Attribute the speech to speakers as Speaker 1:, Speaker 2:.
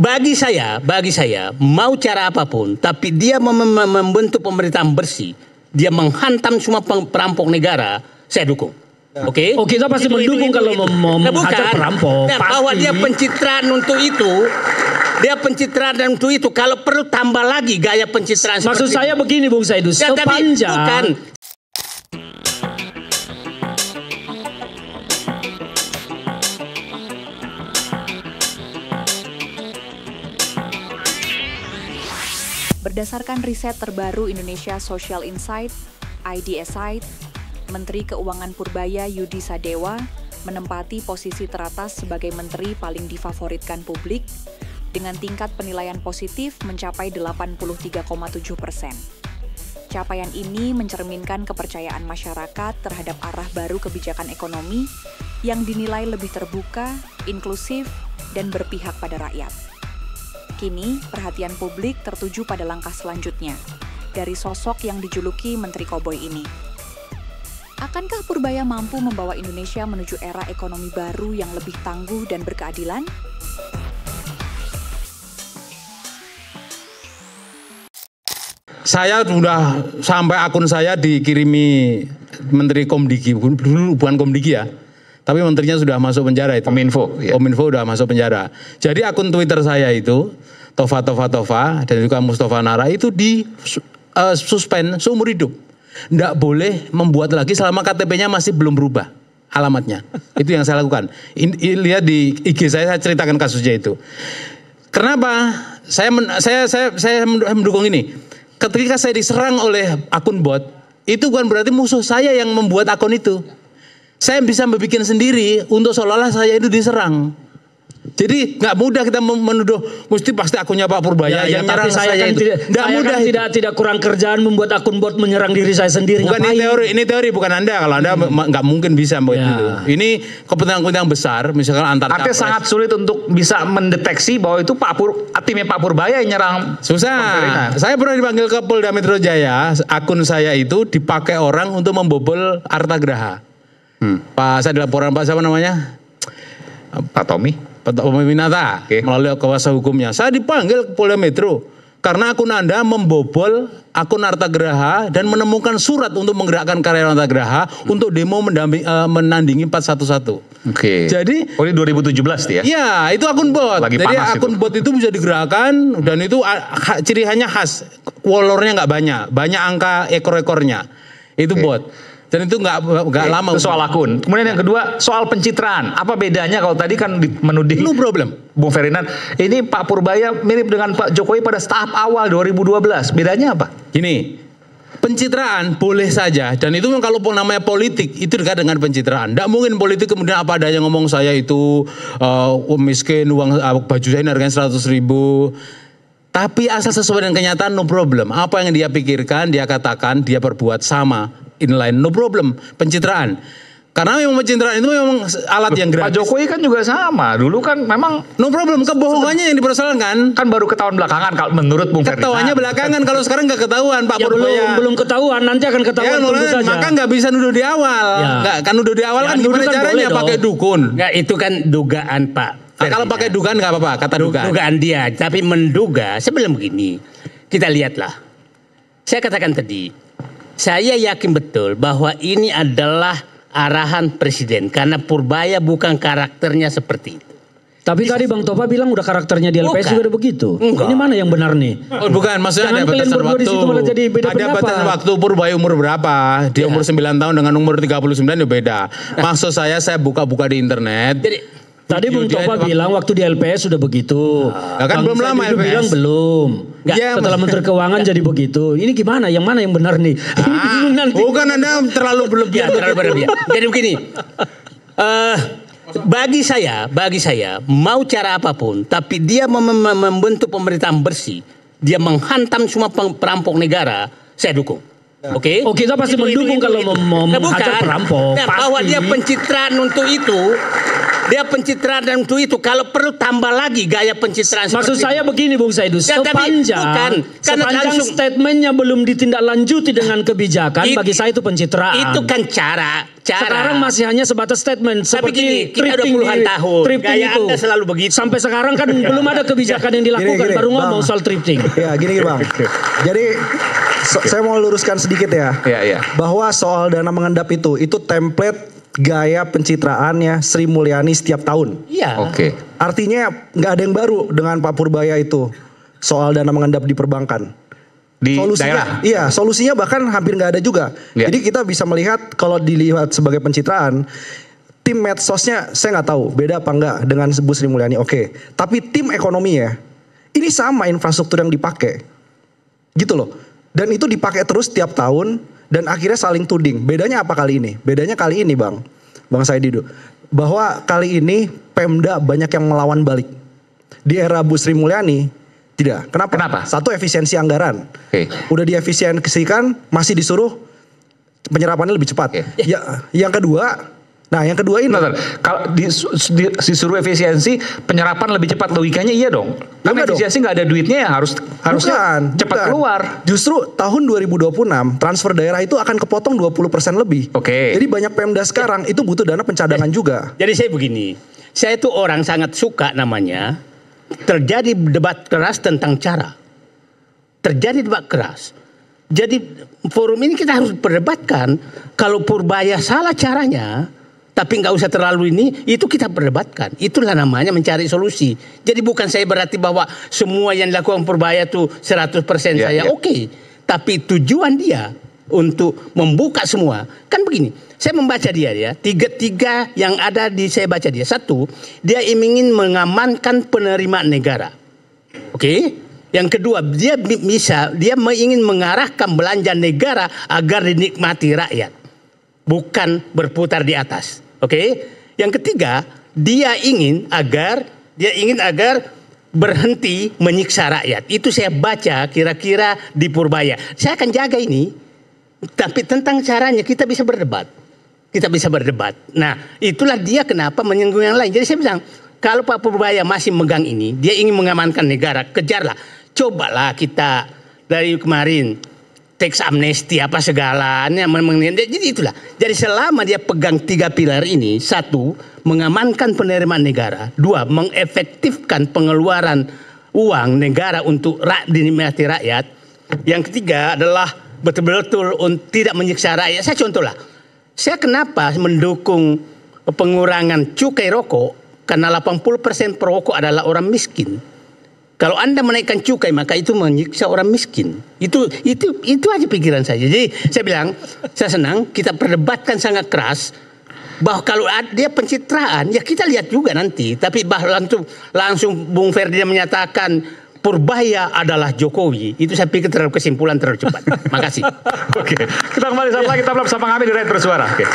Speaker 1: bagi saya mau cara apapun, tapi dia membentuk pemerintahan bersih, dia menghantam semua perampok negara, saya dukung. Oke?
Speaker 2: Oh, kita pasti mendukung kalau mau menghajar perampok.
Speaker 1: Nah, bahwa dia pencitraan untuk itu. Dia pencitraan untuk itu. Kalau perlu tambah lagi gaya pencitraan.
Speaker 2: Maksud saya itu. Begini Bung Saidus,
Speaker 1: Ya,
Speaker 2: sepanjang
Speaker 1: bukan.
Speaker 3: Berdasarkan riset terbaru Indonesia Social Insight, IDSI, Menteri Keuangan Purbaya Yudi Sadewa menempati posisi teratas sebagai menteri paling difavoritkan publik dengan tingkat penilaian positif mencapai 83,7%. Capaian ini mencerminkan kepercayaan masyarakat terhadap arah baru kebijakan ekonomi yang dinilai lebih terbuka, inklusif, dan berpihak pada rakyat. Kini, perhatian publik tertuju pada langkah selanjutnya dari sosok yang dijuluki Menteri Koboi ini. Akankah Purbaya mampu membawa Indonesia menuju era ekonomi baru yang lebih tangguh dan berkeadilan?
Speaker 4: Saya sudah sampai akun saya dikirimi Menteri Komdigi, dulu bukan Komdigi ya, tapi menterinya sudah masuk penjara itu.
Speaker 5: Kominfo. Ya.
Speaker 4: Kominfo sudah masuk penjara. Jadi akun Twitter saya itu, Tova dan juga Mustafa Nara itu di suspend seumur hidup. Nggak boleh membuat lagi selama KTP-nya masih belum berubah alamatnya. Itu yang saya lakukan. Lihat di IG saya ceritakan kasusnya itu. Kenapa? Saya mendukung ini. Ketika saya diserang oleh akun bot, itu bukan berarti musuh saya yang membuat akun itu. Saya bisa membuat sendiri untuk seolah-olah saya itu diserang. Jadi nggak mudah kita menuduh mesti pasti akunnya Pak Purbaya yang nyerang saya kan itu. Nggak mudah.
Speaker 2: Tidak kurang kerjaan membuat akun bot menyerang diri saya sendiri.
Speaker 4: Bukan ini teori bukan Anda. Kalau Anda nggak mungkin bisa membuat itu. Ini kepentingan besar, misalkan antar
Speaker 5: artinya
Speaker 4: capres.
Speaker 5: sangat sulit untuk bisa mendeteksi bahwa itu timnya Pak Purbaya yang nyerang.
Speaker 4: Susah. Saya pernah dipanggil ke Polda Metro Jaya, akun saya itu dipakai orang untuk membobol Arta Graha. Pak, saya dilaporan Pak siapa namanya?
Speaker 5: Pak Tommy
Speaker 4: Minata, melalui kuasa hukumnya. Saya dipanggil ke Polda Metro karena akun Anda membobol akun Arta Graha dan menemukan surat untuk menggerakkan karyawan Arta Graha untuk demo menandingi 411.
Speaker 5: Oke.
Speaker 4: Jadi,
Speaker 5: ini 2017 ya?
Speaker 4: Ya, itu akun bot. Jadi akun bot itu bisa digerakkan dan itu ciri khasnya khas. Wolornya nggak banyak angka ekor-ekornya. Itu bot. Dan itu nggak lama.
Speaker 5: Itu soal akun. Kemudian yang kedua soal pencitraan. Apa bedanya kalau tadi kan menuding
Speaker 4: no problem.
Speaker 5: Bung Ferdinand, ini Pak Purbaya mirip dengan Pak Jokowi pada tahap awal 2012. Bedanya apa?
Speaker 4: Gini, pencitraan boleh saja. Dan itu kalau namanya politik itu dekat dengan pencitraan. Nggak mungkin politik kemudian apa adanya ngomong saya itu miskin, uang baju saya harganya 100.000. Tapi asal sesuai dengan kenyataan no problem. Apa yang dia pikirkan, dia katakan, dia perbuat sama. Inline, no problem, pencitraan. Karena memang pencitraan itu memang alat yang gratis.
Speaker 5: Pak Jokowi kan juga sama. Dulu kan memang
Speaker 4: no problem, kebohongannya yang dipersoalkan.
Speaker 5: Kan baru ketahuan belakangan kalau menurut Bung Ferdinand.
Speaker 4: Ketahuannya belakangan, kalau sekarang nggak ketahuan Pak Purbaya.
Speaker 2: Belum ketahuan, nanti akan ketahuan saja.
Speaker 4: Maka nggak bisa nuduh di awal. Nggak kan nuduh di awal kan gimana caranya pakai dukun.
Speaker 1: Nggak, itu kan dugaan Pak.
Speaker 4: Kalau pakai dugaan nggak apa-apa, kata dugaan.
Speaker 1: Dugaan dia, tapi menduga sebelum begini. Kita lihatlah. Saya katakan tadi. Saya yakin betul bahwa ini adalah arahan presiden karena Purbaya bukan karakternya seperti itu.
Speaker 2: Tapi tadi Bang Tova bilang udah karakternya di LPS juga udah begitu. Ini mana yang benar nih?
Speaker 4: Oh, bukan, maksudnya ada batasan waktu. Ada batasan waktu Purbaya umur berapa? Dia umur 9 tahun dengan umur 39 ya beda. Maksud saya buka-buka di internet.
Speaker 2: Tadi Bung Tova bilang waktu di LPS sudah begitu.
Speaker 4: Kan belum lama LPS.
Speaker 2: Bilang belum. Setelah Menteri Keuangan jadi begitu. Ini gimana? Yang mana yang benar nih?
Speaker 4: Bukan Anda terlalu berlebihan.
Speaker 1: Jadi begini. Bagi saya mau cara apapun, tapi dia membentuk pemerintahan bersih, dia menghantam semua perampok negara, saya dukung. Oke?
Speaker 2: Kita pasti mendukung kalau mau menghajar perampok.
Speaker 1: Bahwa dia pencitraan untuk itu. Dia pencitraan dan itu kalau perlu tambah lagi gaya pencitraan.
Speaker 2: Maksud saya begini Bung Saidus,
Speaker 1: Ya, tapi bukan, karena
Speaker 2: sepanjang
Speaker 1: langsung-
Speaker 2: statementnya belum ditindaklanjuti dengan kebijakan, bagi saya itu pencitraan.
Speaker 1: Itu kan cara.
Speaker 2: Sekarang masih hanya sebatas statement
Speaker 1: Tapi
Speaker 2: seperti
Speaker 1: gini, kita udah
Speaker 2: thrifting
Speaker 1: puluhan
Speaker 2: di-
Speaker 1: tahun.
Speaker 2: thrifting
Speaker 1: Gaya
Speaker 2: itu.
Speaker 1: Anda selalu begitu.
Speaker 2: Sampai sekarang kan belum ada kebijakan yang dilakukan,
Speaker 6: Gini,
Speaker 2: baru ngomong
Speaker 6: Bang.
Speaker 2: soal thrifting.
Speaker 6: Ya gini Bang. Jadi saya mau luruskan sedikit ya.
Speaker 5: Iya.
Speaker 6: Bahwa soal dana mengendap itu template gaya pencitraannya Sri Mulyani setiap tahun.
Speaker 1: Iya.
Speaker 5: Oke.
Speaker 6: Artinya nggak ada yang baru dengan Pak Purbaya itu soal dana mengendap di perbankan.
Speaker 5: Di
Speaker 6: Solusinya,
Speaker 5: daerah.
Speaker 6: iya, solusinya bahkan hampir nggak ada juga.
Speaker 5: Iya.
Speaker 6: Jadi kita bisa melihat kalau dilihat sebagai pencitraan, tim medsosnya saya nggak tahu beda apa enggak dengan Bu Sri Mulyani. Oke, tapi tim ekonomi ya, ini sama infrastruktur yang dipakai, gitu loh. Dan itu dipakai terus tiap tahun dan akhirnya saling tuding. Bedanya apa kali ini? Bedanya kali ini Bang Saidido, bahwa kali ini Pemda banyak yang melawan balik. Di era Bu Sri Mulyani tidak. Kenapa? Satu, efisiensi anggaran.
Speaker 5: Oke.
Speaker 6: Udah diefisiensikan, masih disuruh penyerapannya lebih cepat.
Speaker 5: Oke.
Speaker 6: Ya, yang kedua ini.
Speaker 5: Bentar, kalau disuruh efisiensi, penyerapan lebih cepat, logikanya iya dong. Karena
Speaker 6: Enggak dong.
Speaker 5: efisiensi nggak ada duitnya ya harusnya cepat
Speaker 6: Bukan.
Speaker 5: keluar.
Speaker 6: Justru tahun 2026 transfer daerah itu akan kepotong 20% lebih.
Speaker 5: Oke.
Speaker 6: Jadi banyak Pemda sekarang itu butuh dana pencadangan juga.
Speaker 1: Jadi saya begini, saya itu orang sangat suka namanya terjadi debat keras tentang cara. Terjadi debat keras. Jadi forum ini kita harus perdebatkan. Kalau Purbaya salah caranya, tapi nggak usah terlalu ini, itu kita perdebatkan. Itulah namanya mencari solusi. Jadi bukan saya berarti bahwa semua yang dilakukan Purbaya itu 100%
Speaker 5: Ya,
Speaker 1: saya
Speaker 5: ya.
Speaker 1: oke. Tapi tujuan dia untuk membuka semua. Kan begini, saya membaca dia ya, tiga yang ada saya baca dia. Satu, dia ingin mengamankan penerimaan negara. Oke? Yang kedua, dia ingin mengarahkan belanja negara agar dinikmati rakyat, bukan berputar di atas. Oke? Yang ketiga, dia ingin agar berhenti menyiksa rakyat. Itu saya baca kira-kira di Purbaya. Saya akan jaga ini. Tapi tentang caranya kita bisa berdebat. Nah, itulah dia kenapa menyinggung yang lain. Jadi saya bilang, kalau Pak Purbaya masih megang ini, dia ingin mengamankan negara, kejarlah. Cobalah kita dari kemarin teks amnesti apa segalanya. Jadi itulah. Jadi selama dia pegang 3 pilar ini, 1, mengamankan penerimaan negara, 2, mengefektifkan pengeluaran uang negara untuk dinikmati rakyat. Yang ketiga adalah betul-betul tidak menyiksa rakyat. Saya contohlah, saya kenapa mendukung pengurangan cukai rokok? Karena 80% perokok adalah orang miskin. Kalau Anda menaikkan cukai maka itu menyiksa orang miskin. Itu aja pikiran saya. Jadi saya bilang, saya senang kita perdebatkan sangat keras bahwa kalau dia pencitraan ya kita lihat juga nanti. Tapi langsung Bung Ferdinand menyatakan Purbaya adalah Jokowi. Itu saya pikir kesimpulan terlalu cepat. Makasih.
Speaker 5: Oke. Kita kembali saat lagi tetaplah bersama kami di Rakyat Bersuara. Oke.